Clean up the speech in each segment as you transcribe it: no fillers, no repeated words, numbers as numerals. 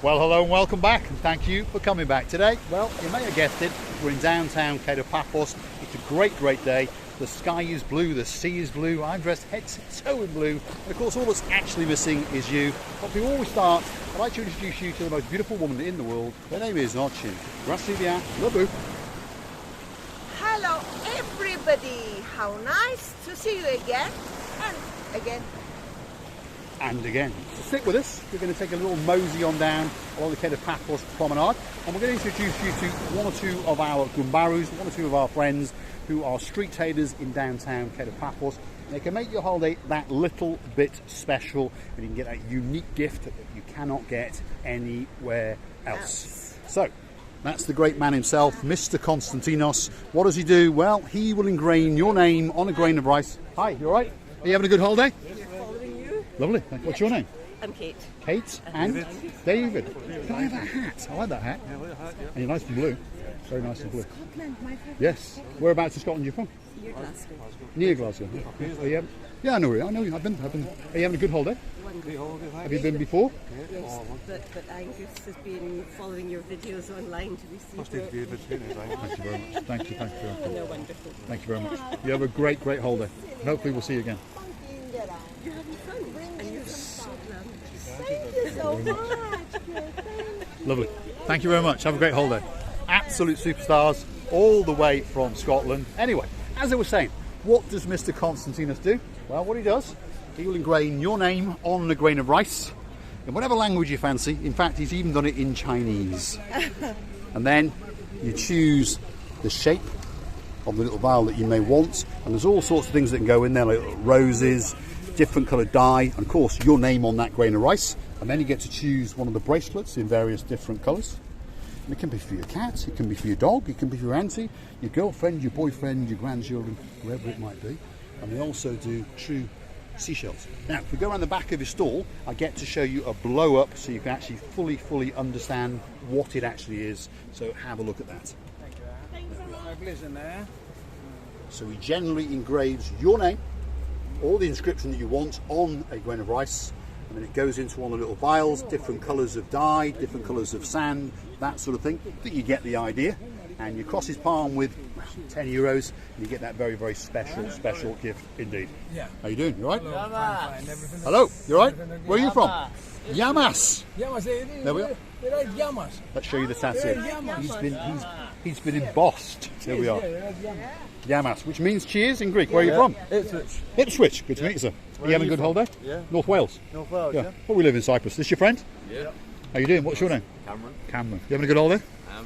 Well, hello and welcome back, and thank you for coming back today. Well, you may have guessed it, we're in downtown Kato Paphos. It's a great day. The sky is blue, the sea is blue, I'm dressed head to toe in blue, and of course all that's actually missing is you. But before we start, I'd like to introduce you to the most beautiful woman in the world. Her name is Archin. Gracias, Labu. Hello everybody, how nice to see you again and again. And again. So stick with us, we're going to take a little mosey on down along the Kato Paphos Promenade, and we're going to introduce you to one or two of our gumbarus, one or two of our friends who are street tailors in downtown Kato Paphos. And they can make your holiday that little bit special, and you can get that unique gift that you cannot get anywhere else. So, that's the great man himself, Mr. Konstantinos. What does he do? Well, he will engrain your name on a grain of rice. Hi, you all right? Are you having a good holiday? Lovely. What's your name? I'm Kate. Kate and David. Can I have that hat? I like that hat. And you're nice and blue. Very nice and blue. Scotland, my favourite. Yes. Whereabouts in Scotland are you from? Near Glasgow. Near Glasgow. Yeah, I know. I've been. Are you having a good holiday? Have you been before? Yes, but Angus has been following your videos online to receive it. Thank you very much. Thank you. And they're wonderful. Thank you very much. You have a great holiday. Hopefully we'll see you again. You're having fun. And you're from Scotland. Thank you so much. Lovely. Thank you very much. Have a great holiday. Absolute superstars all the way from Scotland. Anyway, as I was saying, what does Mr. Konstantinos do? Well, what he does, he will engrain your name on a grain of rice in whatever language you fancy. In fact, he's even done it in Chinese. And then you choose the shape of the little vial that you may want, and there's all sorts of things that can go in there, like roses, different coloured dye, and of course your name on that grain of rice. And then you get to choose one of the bracelets in various different colours. And it can be for your cat, it can be for your dog, it can be for your auntie, your girlfriend, your boyfriend, your grandchildren, whoever it might be. And we also do true seashells. Now, if we go around the back of your stall, I get to show you a blow up so you can actually fully understand what it actually is. So have a look at that. So he generally engraves your name, all the inscription that you want on a grain of rice, and then it goes into one of the little vials, different colours of dye, different colours of sand, that sort of thing. I think you get the idea. And you cross his palm with 10 euros, and you get that very special gift indeed. Yeah. How you doing? You all right? Hello. You all right? Where are you from? Yamas. There we are. Let's show you the tattoo. He's been embossed. There we are. Yamas, which means cheers in Greek. Where are you from? Ipswich. Ipswich. Good to meet you, sir. Are you having a good holiday? Yeah. North Wales. Yeah. Well, we live in Cyprus. This your friend? Yeah. How you doing? What's your name? Cameron. You having a good holiday?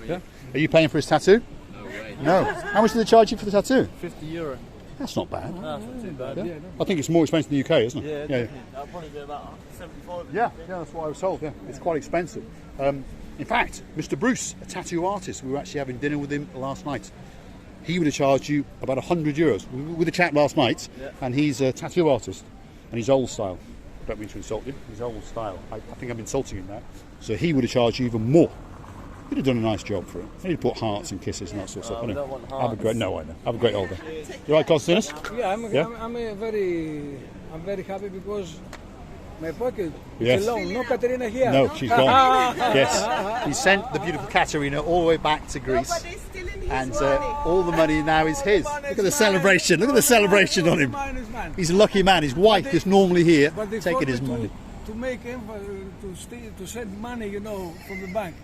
Yeah. Are you paying for his tattoo? No way. No. How much do they charge you for the tattoo? €50. That's not bad. No, it's not too bad. Yeah. I think it's more expensive in the UK, isn't it? Yeah. That'll probably be about 75. Yeah, that's what I was told. Yeah, it's quite expensive. In fact, Mr. Bruce, a tattoo artist, we were actually having dinner with him last night. He would have charged you about €100. We were with a chap last night, and he's a tattoo artist, and he's old style. I don't mean to insult him. He's old style. I think I'm insulting him now. So he would have charged you even more. You'd have done a nice job for it. He'd put hearts and kisses and that sort of stuff. We don't want Have a great. No, I know. Have a great holiday. You right, Konstantinos? Yeah, I'm very happy because my pocket Yes. is alone. No Katerina here. No, she's gone. Yes, he sent the beautiful Katerina all the way back to Greece, Nobody's stealing his and money. all the money now is his. Look at the celebration! Look at the celebration on him. Mine is mine. He's a lucky man. His wife is normally here But they taking his forgot money. to make to send money, from the bank.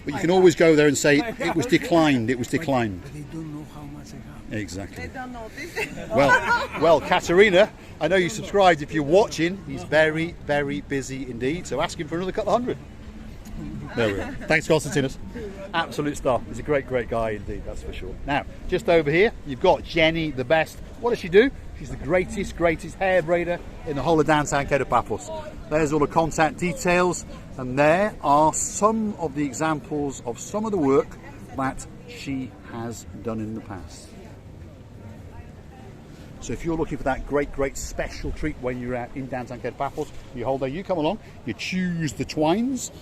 But you can always go there and say it was declined. It was declined. But they don't know how much I have. Exactly. They don't know this. Well, Katerina, I know you subscribed. If you're watching, he's very busy indeed. So ask him for another couple of hundred. There we are. Thanks, Konstantinos. Absolute star. He's a great guy indeed, that's for sure. Now, just over here, you've got Jenny, the best. What does she do? She's the greatest hair braider in the whole of downtown Kato Paphos. There's all the contact details, and there are some of the examples of some of the work that she has done in the past. So if you're looking for that great special treat when you're out in downtown Kato Paphos, your holiday, you come along, you choose the twines.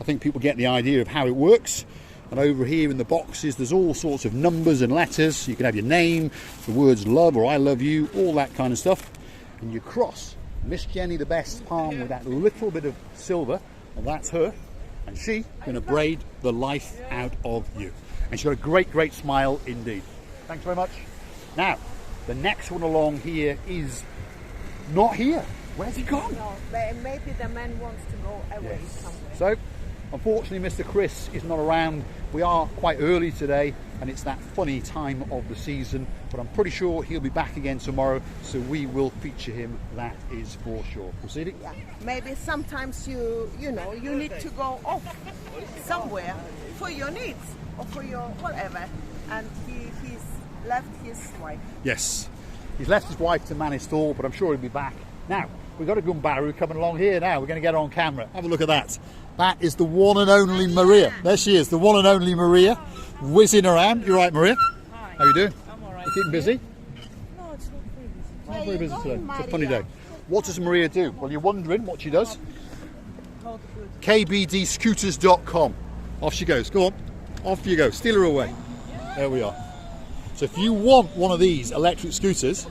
I think people get the idea of how it works. And over here in the boxes, there's all sorts of numbers and letters. You can have your name, the words love or I love you, all that kind of stuff. And you cross Miss Jenny the Best's palm with that little bit of silver, and that's her. and she's going to braid the life out of you. And she's got a great, great smile indeed. Thanks very much. Now, the next one along here is not here. Where's he gone? No, maybe the man wants to go away somewhere. So, unfortunately, Mr. Chris is not around. We are quite early today, and it's that funny time of the season, but I'm pretty sure he'll be back again tomorrow, so we will feature him, that is for sure. Proceeding? Yeah. Maybe sometimes you know, you need to go off somewhere for your needs or for your whatever, and he's left his wife. Yes. He's left his wife to man his stall, but I'm sure he'll be back. Now, we've got a Gumbaru coming along here now. We're going to get her on camera. Have a look at that. That is the one and only Maria. There she is, the one and only Maria, whizzing around. You're right, Maria? Hi. How you doing? I'm alright. You keeping busy? No, it's not very busy. Not very busy today. going, It's a funny Maria? day. What does Maria do? Well, you're wondering what she does. Not good. kbdscooters.com. Off she goes. Go on. Off you go. Steal her away. There we are. So if you want one of these electric scooters,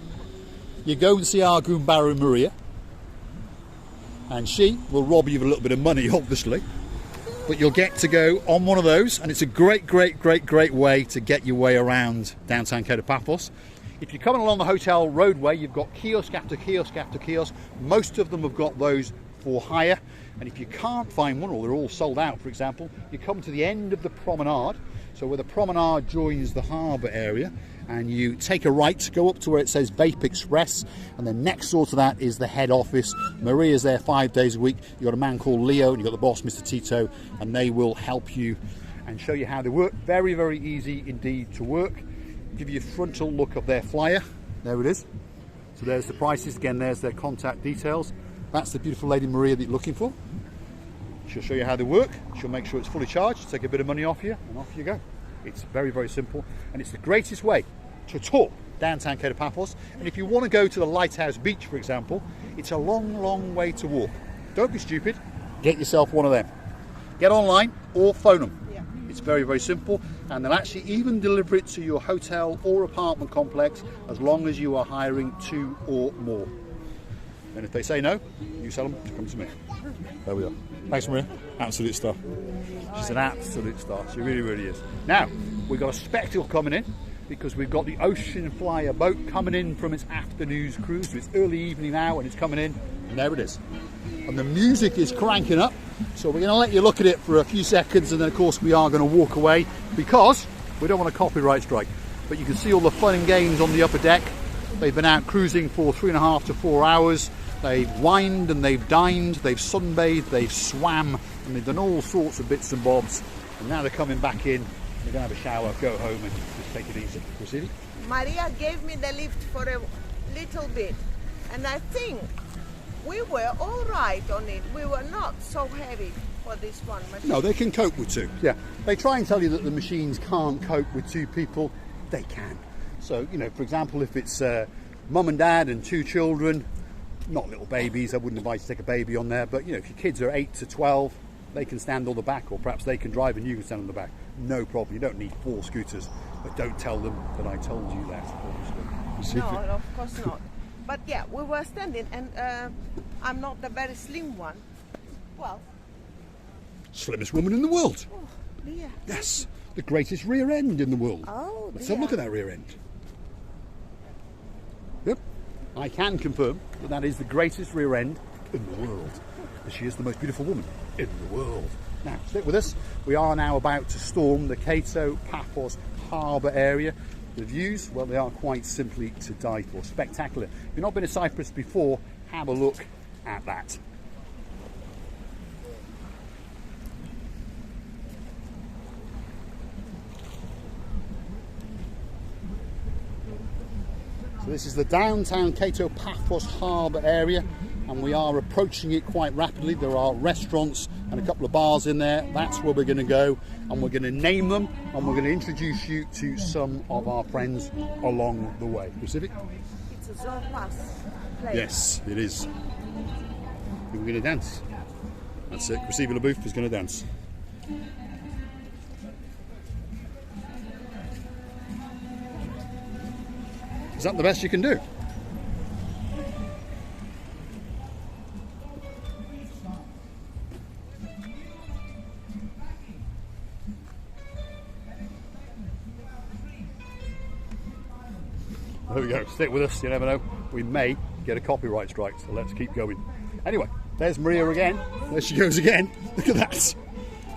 you go and see our Gumbaru Maria, and she will rob you of a little bit of money, obviously, but you'll get to go on one of those, and it's a great, great, great, great way to get your way around downtown Kato Paphos. If you're coming along the hotel roadway, you've got kiosk after kiosk after kiosk. Most of them have got those for hire, and if you can't find one, or they're all sold out, for example, you come to the end of the Promenade, so where the Promenade joins the harbour area, and you take a right, go up to where it says Vape Express, and then next door to that is the head office. Maria's there 5 days a week. You've got a man called Leo, and you've got the boss, Mr. Tito, and they will help you and show you how they work. Very, very easy indeed to work. Give you a frontal look of their flyer. There it is. So there's the prices. Again, there's their contact details. That's the beautiful lady Maria that you're looking for. She'll show you how they work. She'll make sure it's fully charged, take a bit of money off you, and off you go. It's very, very simple, and it's the greatest way to tour downtown Kato Paphos. And if you want to go to the Lighthouse Beach, for example, it's a long, long way to walk. Don't be stupid. Get yourself one of them. Get online or phone them. Yeah. It's very, very simple, and they'll actually even deliver it to your hotel or apartment complex as long as you are hiring 2 or more. And if they say no, you tell them to come to me. There we are. Thanks, Maria. Absolute star. She's an absolute star. She really, really is. Now, we've got a spectacle coming in because we've got the Ocean Flyer boat coming in from its afternoon cruise. So it's early evening now and it's coming in, and there it is. And the music is cranking up. So we're going to let you look at it for a few seconds, and then, of course, we are going to walk away because we don't want a copyright strike. But you can see all the fun and games on the upper deck. They've been out cruising for 3.5 to 4 hours. They've wined and they've dined, they've sunbathed, they've swam, and they've done all sorts of bits and bobs. And now they're coming back in. They're going to have a shower, go home, and just take it easy. Proceeding? Maria gave me the lift for a little bit, and I think we were all right on it. We were not so heavy for this one machine. No, they can cope with 2. Yeah, they try and tell you that the machines can't cope with 2 people. They can. So, you know, for example, if it's mum and dad and 2 children, not little babies, I wouldn't advise you to take a baby on there, but you know, if your kids are 8 to 12, they can stand on the back, or perhaps they can drive and you can stand on the back. No problem. You don't need 4 scooters, but don't tell them that I told you that, obviously. No, of course not. But yeah, we were standing, and I'm not the very slim one. Well, Slimmest woman in the world. oh, dear. Yes, the greatest rear end in the world. Oh, Let's have a look at that rear end. Yep, I can confirm that that is the greatest rear end in the world. She is the most beautiful woman in the world. Now, stick with us. We are now about to storm the Kato Paphos harbour area. The views, well, they are quite simply to die for. Spectacular. If you've not been to Cyprus before, have a look at that. So this is the downtown Kato Paphos harbour area, and we are approaching it quite rapidly. There are restaurants and a couple of bars in there. That's where we're going to go, and we're going to name them, and we're going to introduce you to some of our friends along the way. Pacific? It's a Zorba's place. Yes, it is. We're going to dance. That's it. Chrissy LaBouffe is going to dance. Is that the best you can do? there we go. Stick with us, you never know. We may get a copyright strike, so let's keep going. Anyway, there's Maria again. There she goes again. Look at that.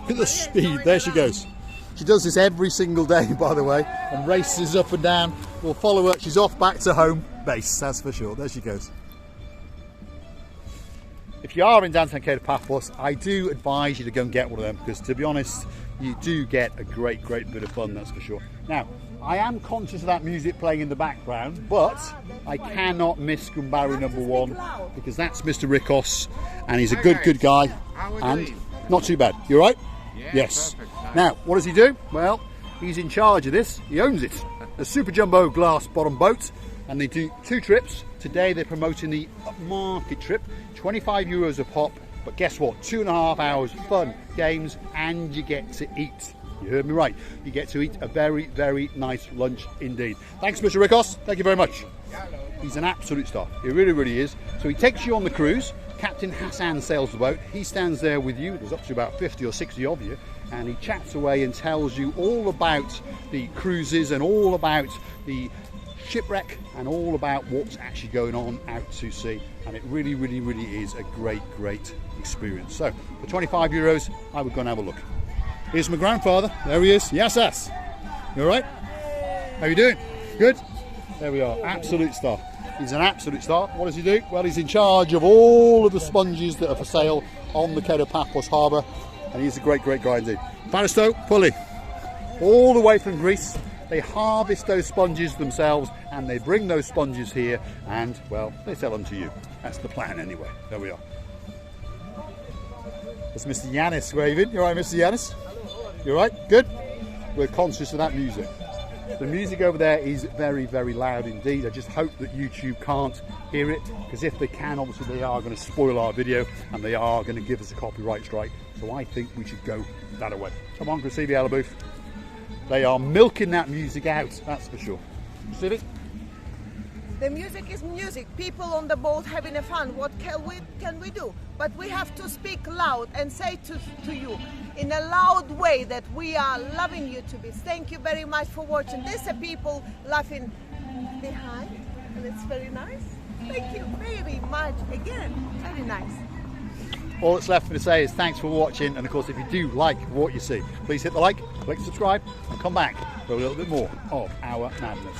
Look at the speed. There she goes. She does this every single day, by the way, and races up and down. We'll follow her. She's off back to home base, that's for sure. There she goes. If you are in downtown Kato Paphos, I do advise you to go and get one of them, because to be honest, you do get a great bit of fun, that's for sure. Now, I am conscious of that music playing in the background, but I cannot miss Gumbari #1, because that's Mr. Rikos, and he's a good guy, and not too bad. You all right? Yes. Now, what does he do? Well, he's in charge of this. He owns it. The Super Jumbo glass bottom boat, and they do 2 trips. Today they're promoting the market trip, 25 euros a pop, but guess what? 2.5 hours fun, games, and you get to eat. You heard me right. You get to eat a very nice lunch indeed. Thanks, Mr. Rikos. Thank you very much. He's an absolute star. He really is. So he takes you on the cruise. Captain Hassan sails the boat. He stands there with you. There's up to about 50 or 60 of you, and he chats away and tells you all about the cruises and all about the shipwreck and all about what's actually going on out to sea, and it really is a great experience. So for 25 euros, I would go and have a look. Here's my grandfather. There he is. Yes. You all right? How you doing? Good? There we are. Absolute star. He's an absolute star. What does he do? Well, he's in charge of all of the sponges that are for sale on the Kato Paphos harbour, and he's a great guy indeed. Paristo, pulley. All the way from Greece. They harvest those sponges themselves, and they bring those sponges here, and, well, they sell them to you. That's the plan anyway. There we are. That's Mr. Yanis waving. You all right, Mr. Yanis? You all right? Good? We're conscious of that music. The music over there is very loud indeed. I just hope that YouTube can't hear it, because if they can, obviously they are going to spoil our video, and they are going to give us a copyright strike. So I think we should go that away. Come on, Krasivi Alabooth. They are milking that music out, that's for sure. Civic? The music is music. People on the boat having a fun. What can we do? But we have to speak loud and say to you in a loud way that we are loving you to bits. Thank you very much for watching. There's a people laughing behind, and it's very nice. Thank you very much again. Very nice. All that's left for me to say is thanks for watching, and of course if you do like what you see, please hit the like, click subscribe, and come back for a little bit more of our madness.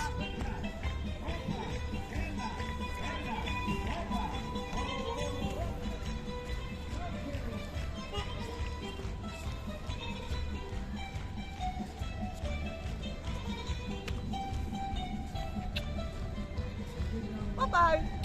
Bye-bye.